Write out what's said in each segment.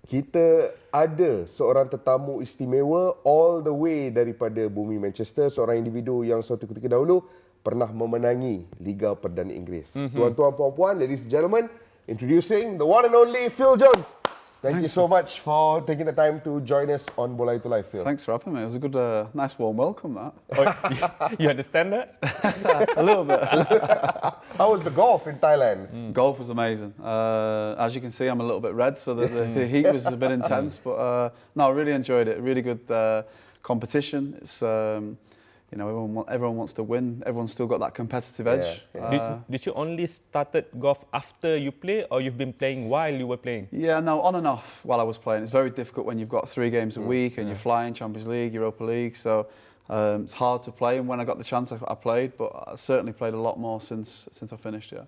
Kita ada seorang tetamu istimewa all the way daripada bumi Manchester, seorang individu yang suatu ketika dahulu pernah memenangi Liga Perdana Inggeris. Tuan-tuan, puan-puan, ladies and gentlemen, introducing the one and only Phil Jones. Thank you so much for taking the time to join us on Bola Itu Live, Phil. Thanks for having me. It was a good, nice warm welcome, that. Oh, you understand that? A little bit. How was the golf in Thailand? Golf was amazing. As you can see, I'm a little bit red, so the heat was a bit intense. But no, I really enjoyed it. Really good competition. It's you know, everyone wants to win. Everyone's still got that competitive edge. Did you only started golf after you play, or you've been playing while you were playing? Yeah, no, on and off while I was playing. It's very difficult when you've got 3 games a week and you're flying Champions League, Europa League. So it's hard to play. And when I got the chance, I played. But I certainly played a lot more since I finished. Yeah.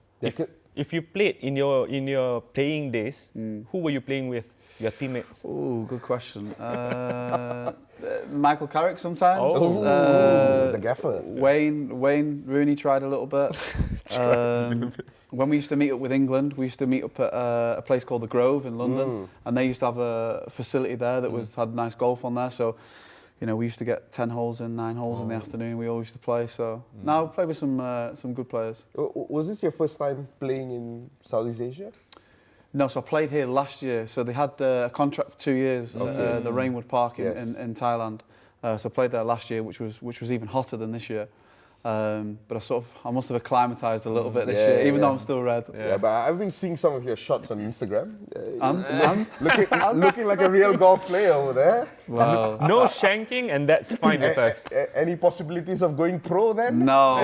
If you played in your playing days, who were you playing with? Your teammates? Oh, good question. Michael Carrick sometimes. Oh, the gaffer. Wayne Rooney tried a little bit. When we used to meet up with England, we used to meet up at a place called the Grove in London, and they used to have a facility there that had nice golf on there. So, you know, we used to get 10 holes in, 9 holes in the afternoon. We all used to play. So now we play with some good players. Was this your first time playing in Southeast Asia? No, so I played here last year. So they had a contract for 2 years at the Rainwood Park in Thailand. So I played there last year, which was even hotter than this year. But I must have acclimatised a little bit this year, even though I'm still red. Yeah, but I've been seeing some of your shots on Instagram. Looking like a real golf player over there. Wow. No shanking, and that's fine with us. Any possibilities of going pro then? No.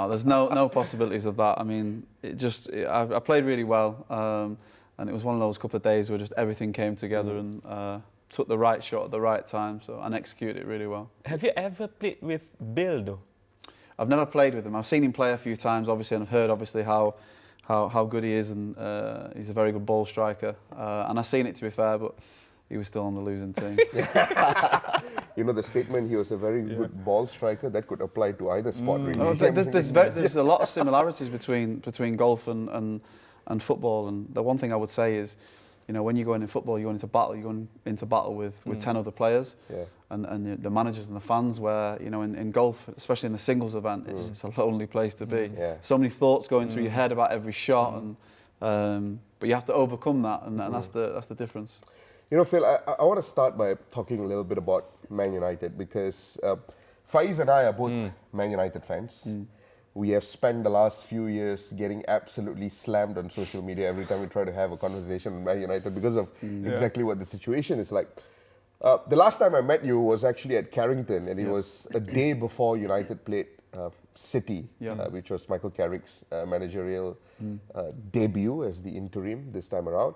There's no possibilities of that. I mean, I played really well, and it was one of those couple of days where just everything came together and took the right shot at the right time, and executed it really well. Have you ever played with Bill though? I've never played with him. I've seen him play a few times, obviously, and I've heard obviously how good he is, and he's a very good ball striker. And I've seen it, to be fair, but he was still on the losing team. You know the statement, he was a very good ball striker, that could apply to either sport really. Oh, there's a lot of similarities between golf and football, and the one thing I would say is, you know, when you go in football, you're going into battle with 10 other players, and the managers and the fans, where, you know, in golf, especially in the singles event, it's a lonely place to be. So many thoughts going through your head about every shot, and but you have to overcome that, and that's the difference. You know, Phil, I want to start by talking a little bit about Man United, because Faiz and I are both Man United fans. We have spent the last few years getting absolutely slammed on social media every time we try to have a conversation with Man United because of exactly what the situation is like. The last time I met you was actually at Carrington, and it was a day before United played City, which was Michael Carrick's managerial debut as the interim this time around.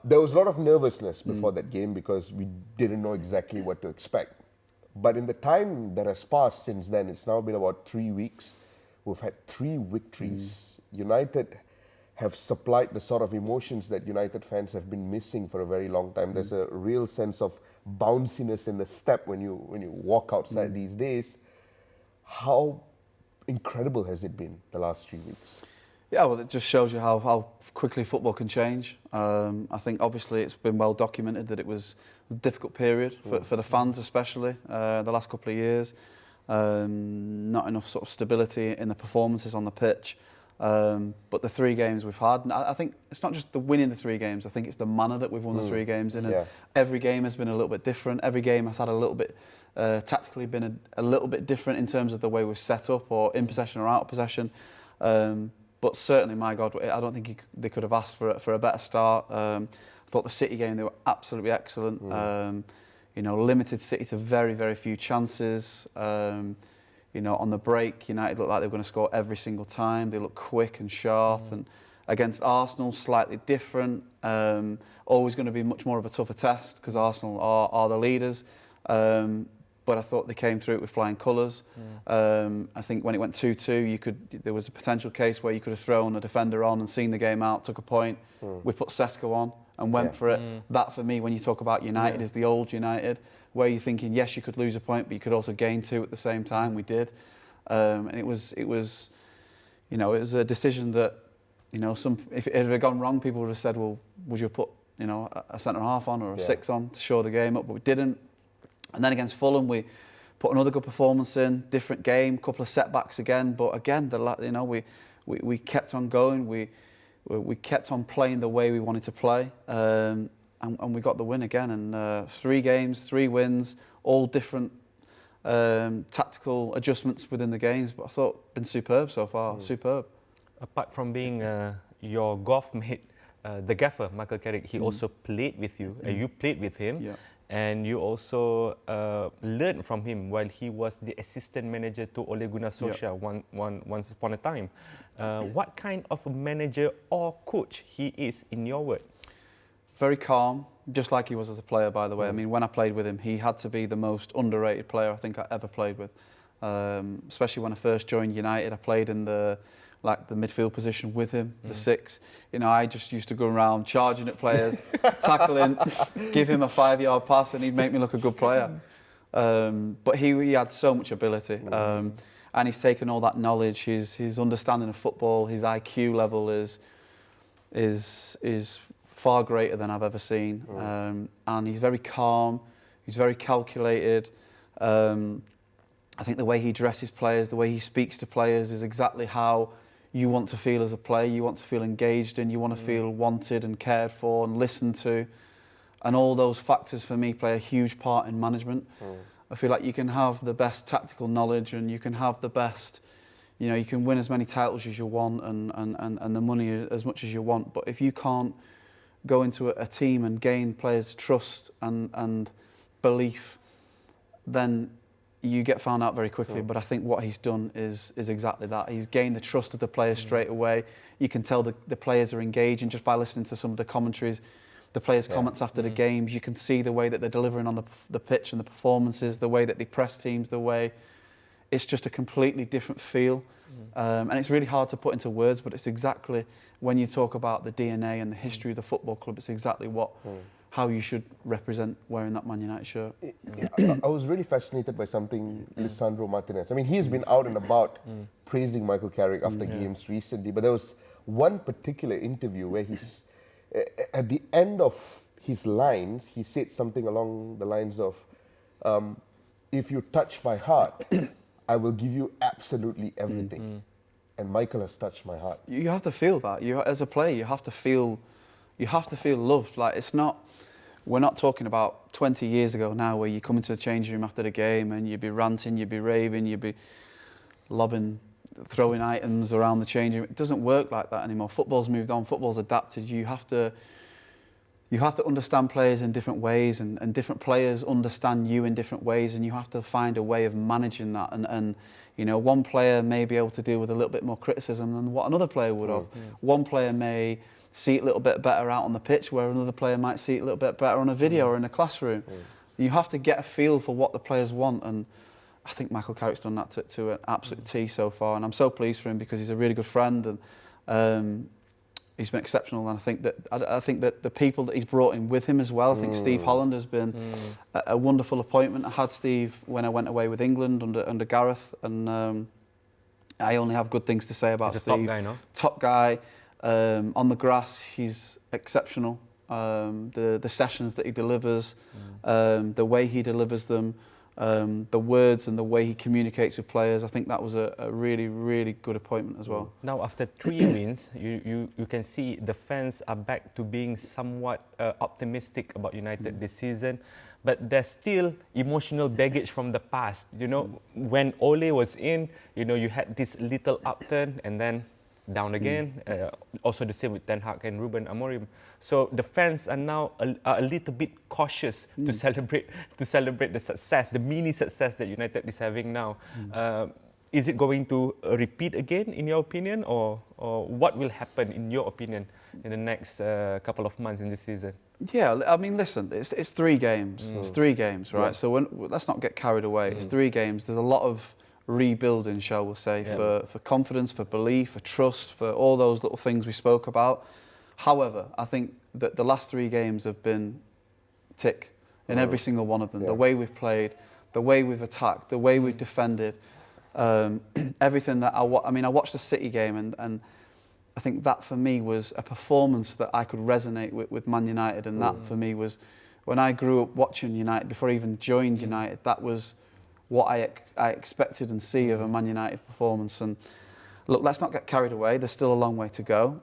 There was a lot of nervousness before that game because we didn't know exactly what to expect. But in the time that has passed since then, it's now been about 3 weeks. We've had 3 victories. United have supplied the sort of emotions that United fans have been missing for a very long time. There's a real sense of bounciness in the step when you walk outside these days. How incredible has it been the last 3 weeks? Yeah, well, it just shows you how quickly football can change. I think obviously it's been well documented that it was a difficult period for the fans, especially the last couple of years. Not enough sort of stability in the performances on the pitch. But the 3 games we've had, and I think it's not just the winning the 3 games, I think it's the manner that we've won the 3 games in. And every game has been a little bit different. Every game has had a little bit, tactically been a little bit different in terms of the way we've set up, or in possession or out of possession. But certainly, my God, I don't think they could have asked for a better start. I thought the City game, they were absolutely excellent. You know, limited City to very, very few chances. You know, on the break, United looked like they were going to score every single time. They looked quick and sharp. And against Arsenal, slightly different. Always going to be much more of a tougher test because Arsenal are the leaders. But I thought they came through it with flying colours. I think when it went 2-2, there was a potential case where you could have thrown a defender on and seen the game out, took a point. We put Sesko on and went for it. That, for me, when you talk about United, is the old United, where you're thinking, yes, you could lose a point, but you could also gain 2 at the same time. We did, and it was, you know, it was a decision that, you know, if it had gone wrong, people would have said, well, would you have put a centre half on or a 6 on to show the game up, but we didn't. And then against Fulham, we put another good performance in, different game, couple of setbacks again, but again, we kept on going. We kept on playing the way we wanted to play, and we got the win again. And 3 games, 3 wins, all different tactical adjustments within the games. But I thought been superb so far, superb. Apart from being your golf mate, the gaffer, Michael Carrick, he also played with you, you played with him. Yeah. And you also learned from him while he was the assistant manager to Ole Gunnar Sosial once upon a time. What kind of a manager or coach he is in your word? Very calm, just like he was as a player, by the way. I mean, when I played with him, he had to be the most underrated player I think I ever played with. Especially when I first joined United, I played in the midfield position with him, the 6. I just used to go around charging at players, tackling, give him a 5-yard pass, and he'd make me look a good player. But he had so much ability, and he's taken all that knowledge, his understanding of football, his IQ level is far greater than I've ever seen. And he's very calm, he's very calculated. I think the way he dresses players, the way he speaks to players is exactly how you want to feel as a player. You want to feel engaged and you want to feel wanted and cared for and listened to. And all those factors for me play a huge part in management. I feel like you can have the best tactical knowledge and you can have the best, you can win as many titles as you want and the money as much as you want. But if you can't go into a team and gain players' trust and belief, then you get found out very quickly. But I think what he's done is exactly that. He's gained the trust of the players straight away. You can tell the players are engaging just by listening to some of the commentaries, the players' comments after the games. You can see the way that they're delivering on the pitch and the performances, the way that they press teams, the way it's just a completely different feel. And it's really hard to put into words, but it's exactly when you talk about the DNA and the history of the football club, it's exactly how you should represent wearing that Man United shirt. I was really fascinated by something Lisandro Martinez. I mean, he's been out and about praising Michael Carrick after games recently, but there was one particular interview where he's, at the end of his lines, he said something along the lines of, if you touch my heart, I will give you absolutely everything. And Michael has touched my heart. You have to feel that. As a player, you have to feel loved. Like, it's not. We're not talking about 20 years ago now, where you come into the changing room after the game and you'd be ranting, you'd be raving, you'd be throwing items around the changing room. It doesn't work like that anymore. Football's moved on. Football's adapted. You have to understand players in different ways, and different players understand you in different ways, and you have to find a way of managing that. And one player may be able to deal with a little bit more criticism than what another player would have. One player may see it a little bit better out on the pitch, where another player might see it a little bit better on a video or in a classroom. You have to get a feel for what the players want, and I think Michael Carrick's done that to an absolute T so far, and I'm so pleased for him because he's a really good friend, and he's been exceptional. And I think that the people that he's brought in with him as well. I think Steve Holland has been a wonderful appointment. I had Steve when I went away with England under Gareth, and I only have good things to say about he's Steve. He's a top guy, no? Top guy. On the grass, he's exceptional. The sessions that he delivers, the way he delivers them, the words and the way he communicates with players, I think that was a really, really good appointment as well. Now, after 3 wins, you can see the fans are back to being somewhat optimistic about United this season. But there's still emotional baggage from the past. When Ole was in, you had this little upturn and then down again. Also the same with Ten Hag and Ruben Amorim. So the fans are now a little bit cautious to celebrate the success, the mini success that United is having now. Is it going to repeat again, in your opinion, or what will happen, in your opinion, in the next couple of months in this season? Yeah, I mean, listen, it's 3 games. It's 3 games, right? So let's not get carried away. It's 3 games. There's a lot of rebuilding, shall we say, for confidence, for belief, for trust, for all those little things we spoke about. However, I think that the last 3 games have been tick in every single one of them. The way we've played, the way we've attacked, the way we've defended, everything that I watched the City game, and I think that for me was a performance that I could resonate with Man United, and that for me was, when I grew up watching United, before I even joined United, that was what I expected and see of a Man United performance. And look, let's not get carried away. There's still a long way to go.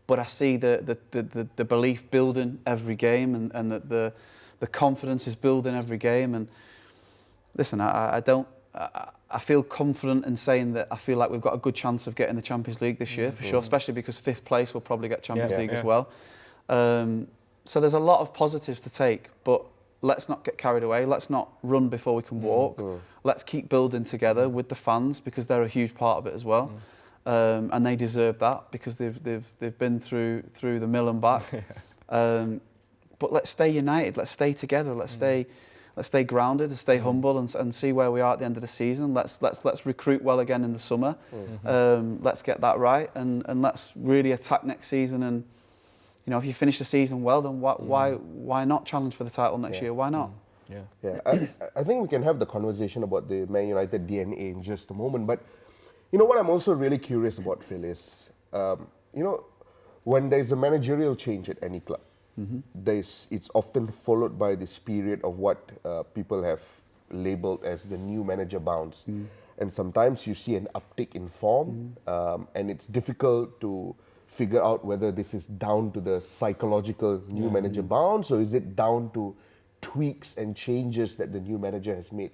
But I see the belief building every game, and that the confidence is building every game. And listen, I feel confident in saying that I feel like we've got a good chance of getting the Champions League this year, for sure, especially because 5th place will probably get Champions League as well. So there's a lot of positives to take, but let's not get carried away. Let's not run before we can walk. Let's keep building together with the fans, because they're a huge part of it as well. And they deserve that, because they've been through the mill and back. But let's stay united. Let's stay together. Let's stay grounded, and stay humble, and see where we are at the end of the season. Let's recruit well again in the summer. Let's get that right, and let's really attack next season. And you know, if you finish the season well, then why not challenge for the title next year? Why not? Yeah. I think we can have the conversation about the Man United DNA in just a moment. But you know what I'm also really curious about, Phil, is you know, when there's a managerial change at any club, it's often followed by this period of what people have labeled as the new manager bounce. And sometimes you see an uptick in form, and it's difficult to figure out whether this is down to the psychological new manager bounce, or is it down to tweaks and changes that the new manager has made.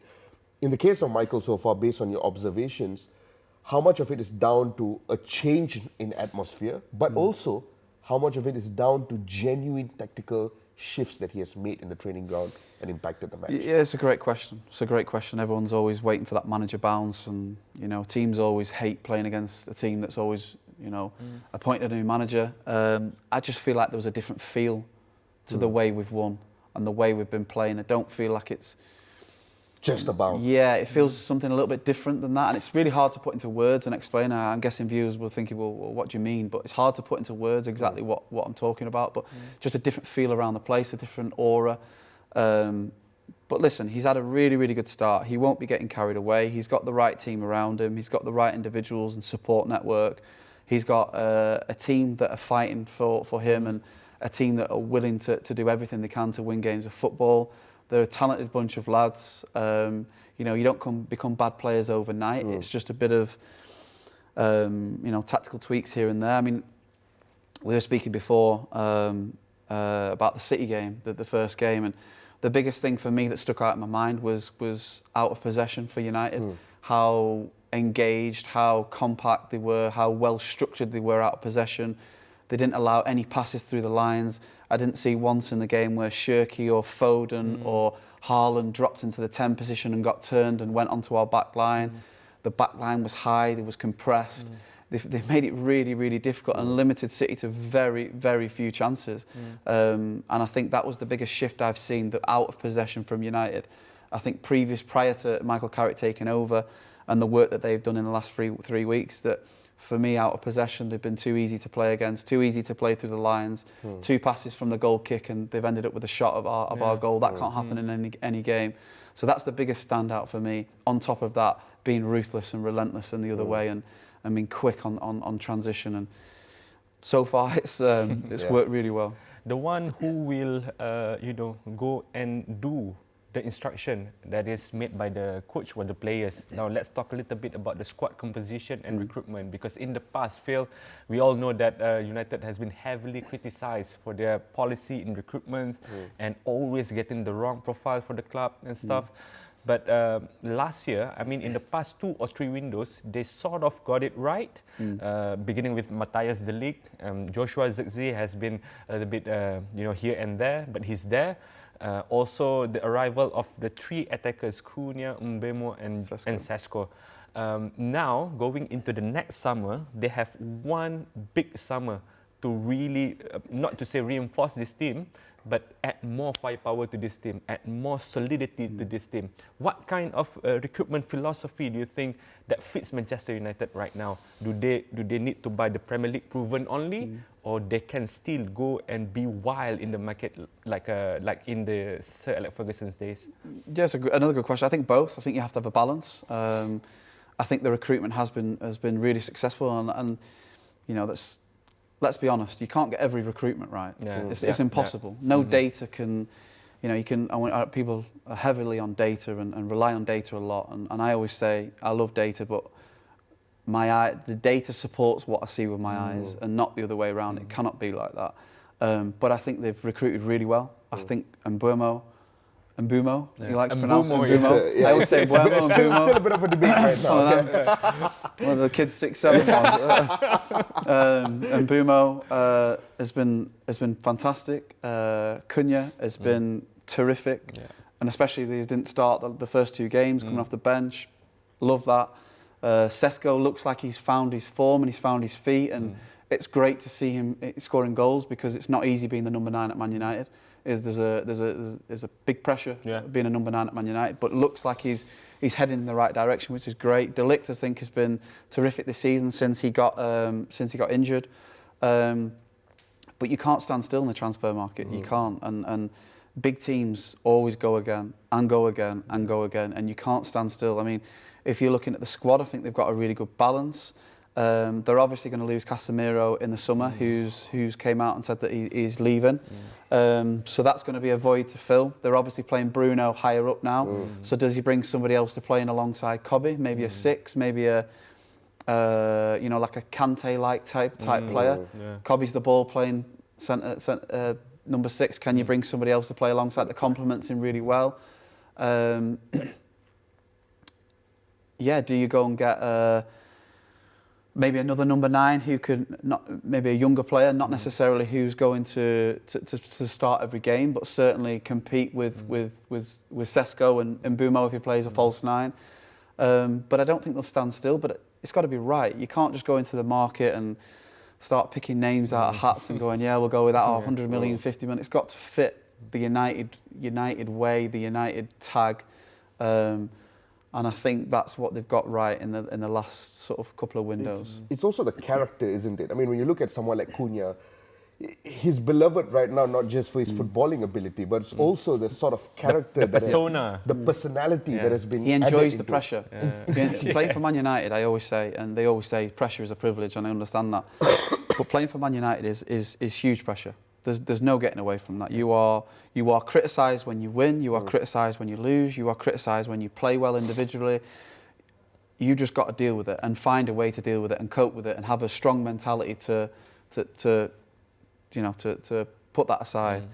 In the case of Michael so far, based on your observations, how much of it is down to a change in atmosphere, but also how much of it is down to genuine tactical shifts that he has made in the training ground and impacted the match? Yeah, it's a great question. It's a great question. Everyone's always waiting for that manager bounce, and you know, teams always hate playing against a team that's always, you know, appointed a new manager. I just feel like there was a different feel to the way we've won and the way we've been playing. I don't feel like it's just a bounce. Yeah, it feels something a little bit different than that, and it's really hard to put into words and explain. I'm guessing viewers will think, well, what do you mean? But it's hard to put into words exactly what I'm talking about. But just a different feel around the place, a different aura. But listen, he's had a really, really good start. He won't be getting carried away. He's got the right team around him. He's got the right individuals and support network. He's got a team that are fighting for him, and a team that are willing to do everything they can to win games of football. They're a talented bunch of lads. You know, you don't become bad players overnight. It's just a bit of, you know, tactical tweaks here and there. I mean, we were speaking before about the City game, the first game, and the biggest thing for me that stuck out in my mind was out of possession for United. How engaged, how compact they were, how well structured they were out of possession. They didn't allow any passes through the lines. I didn't see once in the game where Shirky or Foden or Haaland dropped into the 10 position and got turned and went onto our back line. The back line was high, it was compressed. They made it really, really difficult and limited City to very, very few chances. And I think that was the biggest shift I've seen, the out of possession from United. I think prior to Michael Carrick taking over and the work that they've done in the last three weeks, that for me, out of possession, they've been too easy to play against, too easy to play through the lines. 2 passes from the goal kick, and they've ended up with a shot of our goal. That can't happen in any game. So that's the biggest standout for me. On top of that, being ruthless and relentless in the other way, and being quick on transition. And so far, it's worked really well. The one who will, you know, go and do the instruction that is made by the coach or the players. Now let's talk a little bit about the squad composition and recruitment, because in the past, Phil, we all know that United has been heavily criticised for their policy in recruitment and always getting the wrong profile for the club and stuff. But last year, I mean, in the past 2 or 3 windows, they sort of got it right. Beginning with Matthias de Ligt, Joshua Zirkzee has been a little bit, you know, here and there, but he's there. Also, the arrival of the 3 attackers, Cunha, Mbemo, and Sesko. Now, going into the next summer, they have one big summer to really, not to say reinforce this team, but add more firepower to this team, add more solidity to this team. What kind of recruitment philosophy do you think that fits Manchester United right now? Do they need to buy the Premier League proven only, or they can still go and be wild in the market like in the Sir Alex Ferguson's days? Yes, another good question. I think both. I think you have to have a balance. I think the recruitment has been really successful, and you know, let's be honest, you can't get every recruitment right. Yeah. It's impossible. No data can, you know, people are heavily on data and rely on data a lot, and I always say I love data, but the data supports what I see with my eyes and not the other way around. It cannot be like that. But I think they've recruited really well. I think Mbumo, he likes to pronounce it. Mbumo, I always say Mbumo and Mbumo. Still a bit of a debate right now. One of the kids 6, 7 and Mbumo has been fantastic. Cunha has been terrific, and especially he didn't start the first 2 games coming off the bench. Love that. Sesko looks like he's found his form and he's found his feet, and it's great to see him scoring goals, because it's not easy being the number 9 at Man United. There's a big pressure being a number 9 at Man United, but it looks like he's heading in the right direction, which is great. De Ligt, I think, has been terrific this season since he got injured. But you can't stand still in the transfer market. You can't, and big teams always go again and go again and go again, and you can't stand still. I mean, if you're looking at the squad, I think they've got a really good balance. They're obviously going to lose Casemiro in the summer, who's came out and said that he's leaving. So that's going to be a void to fill. They're obviously playing Bruno higher up now. So does he bring somebody else to play in alongside Kobe? Maybe a 6, maybe a like a Kante-like type player. Kobe's the ball playing centre, number 6. Can you bring somebody else to play alongside that complements him really well? Do you go and get maybe another number 9 who could maybe a younger player, not necessarily who's going to start every game, but certainly compete with Sesko and Mbumo if he plays a false 9. But I don't think they'll stand still. But it's got to be right. You can't just go into the market and start picking names out of hats and going, we'll go with that 100 million, 50 million. It's got to fit the United way, the United tag. And I think that's what they've got right in the last sort of couple of windows. It's also the character, isn't it? I mean, when you look at someone like Cunha, he's beloved right now not just for his footballing ability, but it's also the sort of character, the persona, the personality that has been. He enjoys the pressure. Playing for Man United, I always say, and they always say, pressure is a privilege, and I understand that. But playing for Man United is huge pressure. There's no getting away from that. You are criticised when you win. You are criticised when you lose. You are criticised when you play well individually. You just got to deal with it and find a way to deal with it and cope with it and have a strong mentality to put that aside.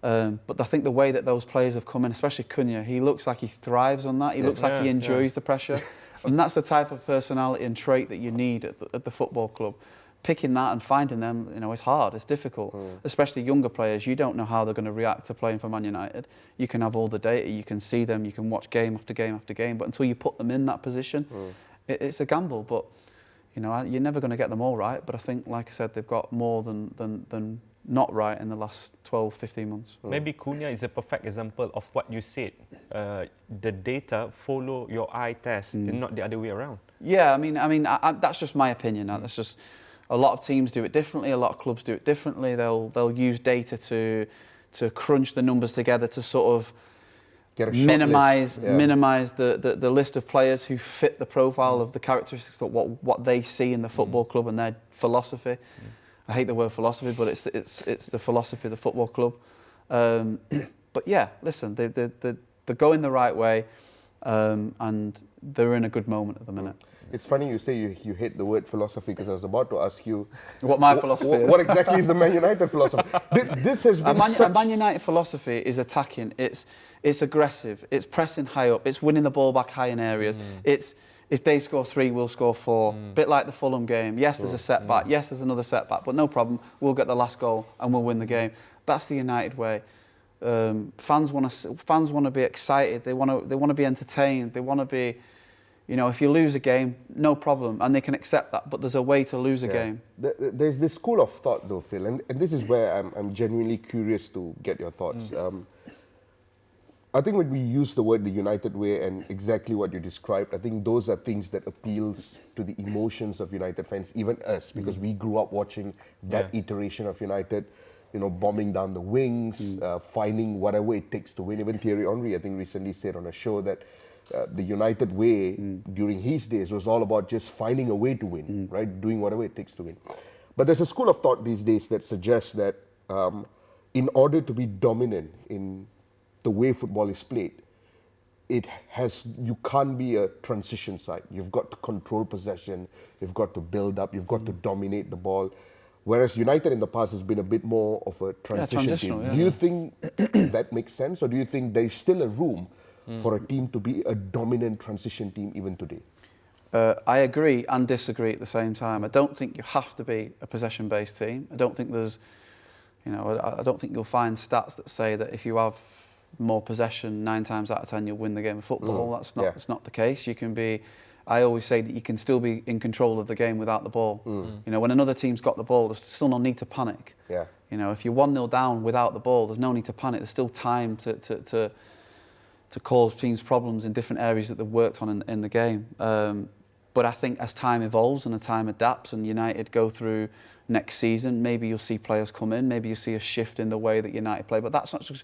But I think the way that those players have come in, especially Cunha, he looks like he thrives on that. He looks like he enjoys the pressure, and that's the type of personality and trait that you need at the football club. Picking that and finding them, is hard. It's difficult, especially younger players. You don't know how they're going to react to playing for Man United. You can have all the data, you can see them, you can watch game after game after game, but until you put them in that position, it's a gamble. But you're never going to get them all right. But I think, like I said, they've got more than not right in the last 12, 15 months. Maybe Cunha is a perfect example of what you said. The data follow your eye test and not the other way around. Yeah, I mean, that's just my opinion. That's just. A lot of teams do it differently. A lot of clubs do it differently. They'll use data to crunch the numbers together to sort of minimise the list of players who fit the profile of the characteristics of what they see in the football club and their philosophy. I hate the word philosophy, but it's the philosophy of the football club. But yeah, listen, they're going the right way, and they're in a good moment at the minute. It's funny you say you hate the word philosophy, because I was about to ask you what my philosophy is. What exactly is the Man United philosophy? This has been a Man United philosophy is attacking. It's aggressive. It's pressing high up. It's winning the ball back high in areas. It's if they score 3, we'll score 4. Bit like the Fulham game. Yes, there's a setback. Yes, there's another setback, but no problem. We'll get the last goal and we'll win the game. That's the United way. Fans want to be excited. They want to be entertained. They want to be. If you lose a game, no problem, and they can accept that, but there's a way to lose a game. There's this school of thought, though, Phil, and this is where I'm genuinely curious to get your thoughts. I think when we use the word the United way and exactly what you described, I think those are things that appeals to the emotions of United fans, even us, because we grew up watching that iteration of United, bombing down the wings, finding whatever it takes to win. Even Thierry Henry, I think, recently said on a show that the United way during his days was all about just finding a way to win, right? Doing whatever it takes to win. But there's a school of thought these days that suggests that in order to be dominant in the way football is played, you can't be a transition side. You've got to control possession, you've got to build up, you've got to dominate the ball. Whereas United in the past has been a bit more of a transition team. Yeah. Do you think that makes sense, or do you think there's still a room for a team to be a dominant transition team even today? I agree and disagree at the same time. I don't think you have to be a possession-based team. I don't think there's, I don't think you'll find stats that say that if you have more possession 9 times out of 10 you'll win the game of football. That's not the case. You can be. I always say that you can still be in control of the game without the ball. When another team's got the ball, there's still no need to panic. Yeah. If you're 1-0 down without the ball, there's no need to panic. There's still time to cause teams problems in different areas that they've worked on in the game. But I think as time evolves and as time adapts and United go through next season, maybe you'll see players come in, maybe you'll see a shift in the way that United play. But that's not just...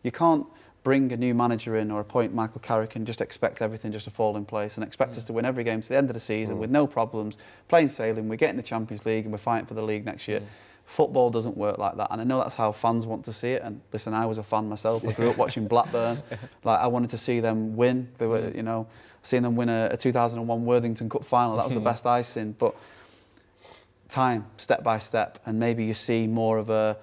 You can't bring a new manager in or appoint Michael Carrick and just expect everything just to fall in place and expect us to win every game to the end of the season with no problems, plain sailing, we're getting the Champions League and we're fighting for the league next year. Football doesn't work like that, and I know that's how fans want to see it. And listen, I was a fan myself. I grew up watching Blackburn. I wanted to see them win. They were, seeing them win a 2001 Worthington Cup final. That was the best I've seen. But time, step by step, and maybe you see more of a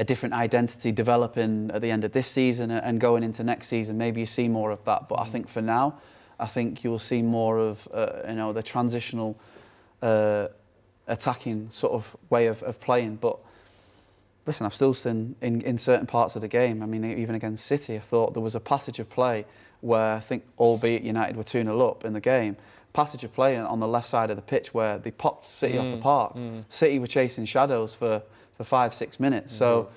different identity developing at the end of this season and going into next season. Maybe you see more of that. But I think for now, I think you will see more of the transitional. Attacking sort of way of playing. But listen, I've still seen in certain parts of the game, I mean, even against City, I thought there was a passage of play where I think, albeit United were 2-0 up in the game, passage of play on the left side of the pitch where they popped City off the park. City were chasing shadows for 5-6 minutes. So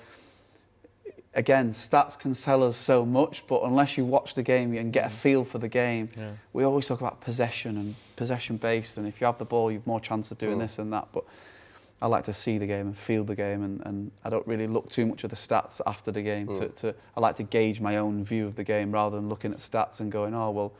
again, stats can tell us so much, but unless you watch the game and get a feel for the game, we always talk about possession and possession-based, and if you have the ball, you've more chance of doing this and that. But I like to see the game and feel the game, and I don't really look too much at the stats after the game. I like to gauge my own view of the game rather than looking at stats and going, oh, well,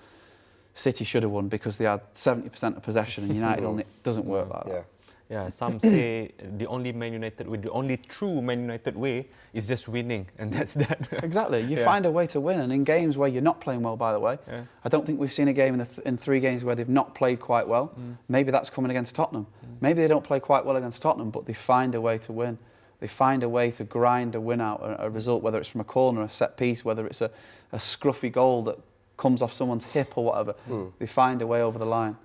City should have won because they had 70% of possession and United only. It doesn't work like that. Yeah, some say the only Man United way, the only true Man United way is just winning, and that's that. Exactly. You find a way to win, and in games where you're not playing well, by the way, I don't think we've seen a game in 3 games where they've not played quite well. Maybe that's coming against Tottenham. Maybe they don't play quite well against Tottenham, but they find a way to win. They find a way to grind a win out, a result, whether it's from a corner, a set piece, whether it's a scruffy goal that comes off someone's hip or whatever. They find a way over the line.